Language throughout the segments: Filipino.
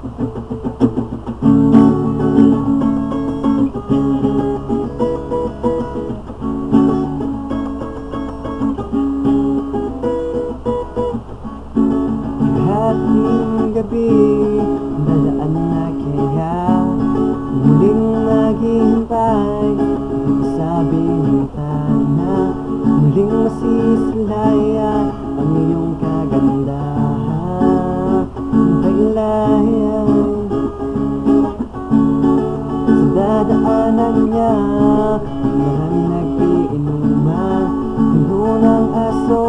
Hating gabi, dadaan na kaya muling naghihintay. Sabing na muling masisilayan ang iyong kagandahan. Taglayan sa dadaanan niya, maraming nag-iinuman, puno ng aso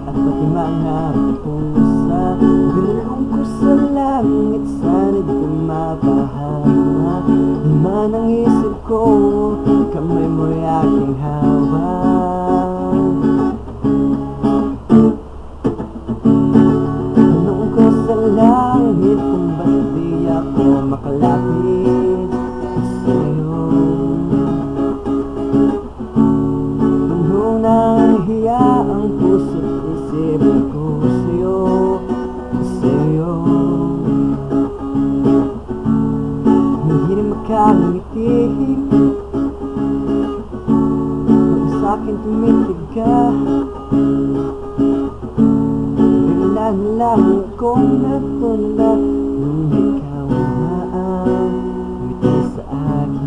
at pati mga pusa. Bilong ko sa langit, sana'y di mapahama. Laman ang isip ko, kamay mo'y aking hawak. Tanong ko sa langit kung ba't di ako makalapit sa'yo. Puno ng hiya ang puso't isip ko sa'yo, sa'yo. Hindi makangiti pag sa'kin tumitig ka. Bigla na lang akong natulad nung ikaw ang ngiti sa akin.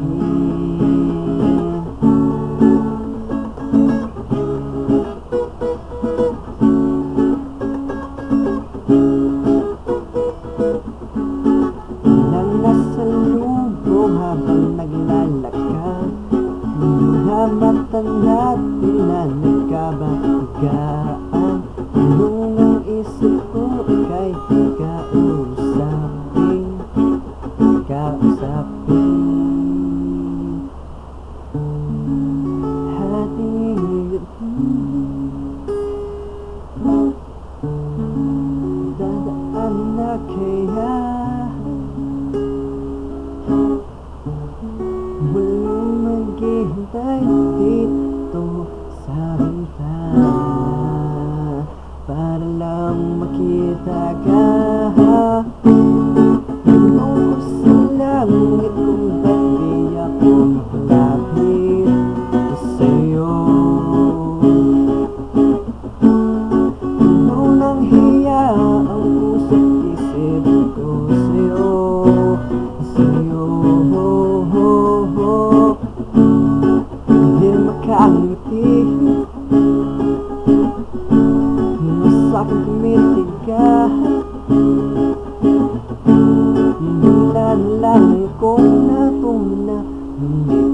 Walang nasa loob habang naglalakad, mga mata natin na nagkabagaan. Nung ang isip ko ika'y kausapin, kausapin. Hating dadaan na kaya muling maghihintay dito sa bintana para lang makita ka. Tanong ko sa langit kung ba't di ako makalapit sa'yo. Puno ng hiya ang puso't isip ko sa'yo, sa'yo. Hindi makangiti nung sa'kin tumitig ka. Bigla na lang akong natuna nung